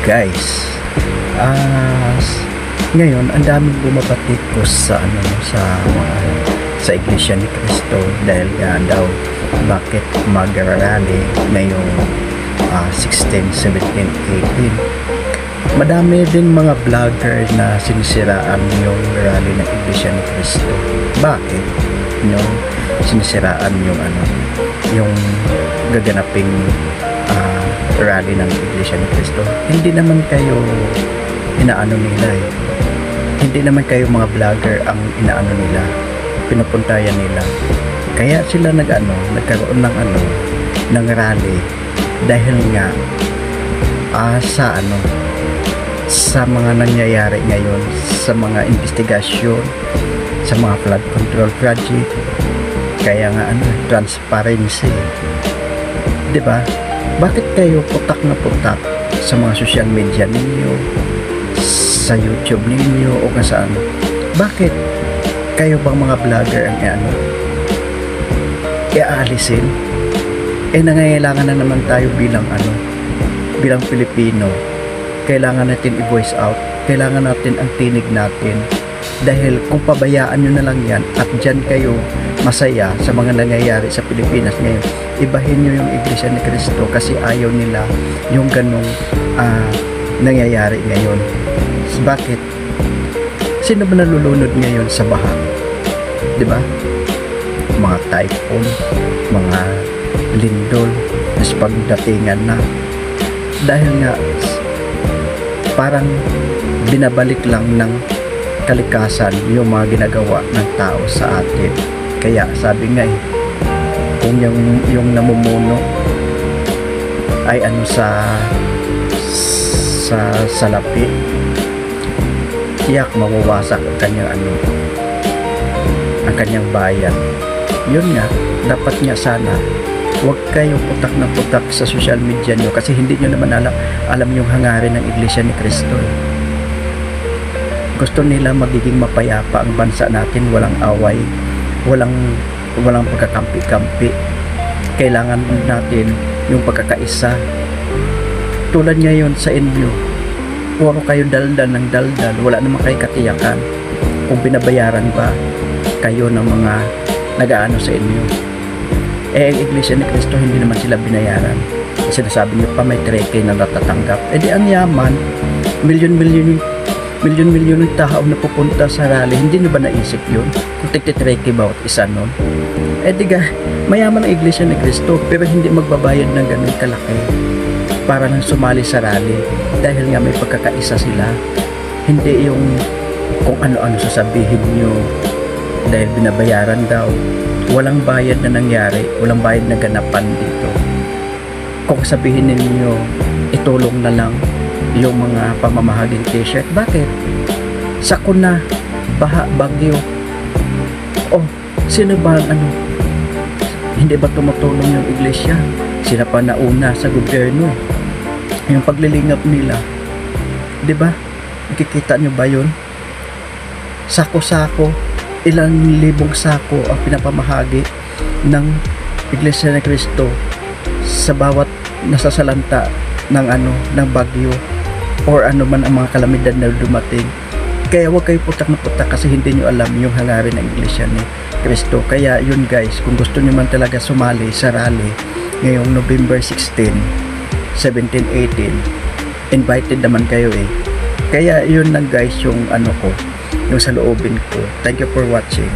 guys, ah ngayon ang daming bumabatikos sa sa Iglesia ni Cristo dahil nga daw bakit mag-rally ngayong 16, 17, 18. Madami din mga vlogger na sinisiraan yung rally ng Iglesia ni Cristo. Bakit? Yung sinisiraan yung gaganaping rally ng Iglesia ni Cristo. Hindi naman kayo inaano nila eh. Hindi naman kayo mga vlogger ang inaano nila, pinupuntayan nila. Kaya sila nagkaroon ng rally dahil nga sa mga nangyayari ngayon, sa mga investigasyon, sa mga flood control project. Kaya nga transparency. 'Di ba? Bakit kayo putak na putak sa mga social media ninyo, sa YouTube ninyo o kung saan? Bakit kayo bang mga vlogger ang iaalisin? Nangangailangan na naman tayo bilang Pilipino. Kailangan natin i-voice out. Kailangan natin ang tinig natin. Dahil kung pabayaan nyo na lang yan at dyan kayo masaya sa mga nangyayari sa Pilipinas ngayon, ibahin nyo yung Iglesia ni Cristo kasi ayaw nila yung ganong nangyayari ngayon. Bakit? Sino ba nalulunod ngayon sa baha? Diba? Mga typhoon, mga lindol, mas pagdatingan na. Dahil nga parang binabalik lang ng kalikasan yung mga ginagawa ng tao sa atin. Kaya sabi nga kung yung namumuno ay sa salapi, tiyak mawawasak ang kanyang bayan. Yun nga, dapat nga sana huwag kayong putak na putak sa social media nyo kasi hindi nyo naman alam yung hangarin ng Iglesia ni Cristo. Gusto nila magiging mapayapa ang bansa natin, walang away, walang pagkakampi-kampi. Kailangan natin yung pagkakaisa. Tulad ngayon sa inyo, puro kayo daldal ng daldal, wala naman kayo katiyakan kung binabayaran ba kayo ng mga nag-aano sa inyo. Ang Iglesia ni Cristo hindi naman sila binayaran. Sinasabi niyo pa may 3K na natatanggap. Di ang yaman, milyon-milyon ng tao na pupunta sa rally. Hindi nyo ba naisip yun? Kung tigti-3K bawat isa nun? Mayaman ang Iglesia ni Cristo pero hindi magbabayad ng ganun kalaki para nang sumali sa rally dahil nga may pagkakaisa sila. Hindi yung kung ano-ano sasabihin nyo dahil binabayaran daw. Walang bayad na nangyari, walang bayad na ganapan dito. Kung sabihin ninyo itulong na lang yung mga pamamahaging t-shirt, bakit? Sako na, baha, bagyo. Sino ba hindi ba tumutulong yung iglesia? Sila pa nauna sa gobyerno. Yung paglilingap nila, di ba? Nakikita nyo ba yun? Sako-sako, ilang libong sako ang pinapamahagi ng Iglesia ni Cristo sa bawat nasasalanta ng bagyo or ano man ang mga kalamidad na dumating. Kaya huwag kayo putak na putak kasi hindi nyo alam yung hangarin ng Iglesia ni Cristo. Kaya yun guys, kung gusto nyo man talaga sumali sa rally ngayong November 16, 17, 18, invited naman kayo Kaya yun lang guys yung yung sa loobin ko. Thank you for watching.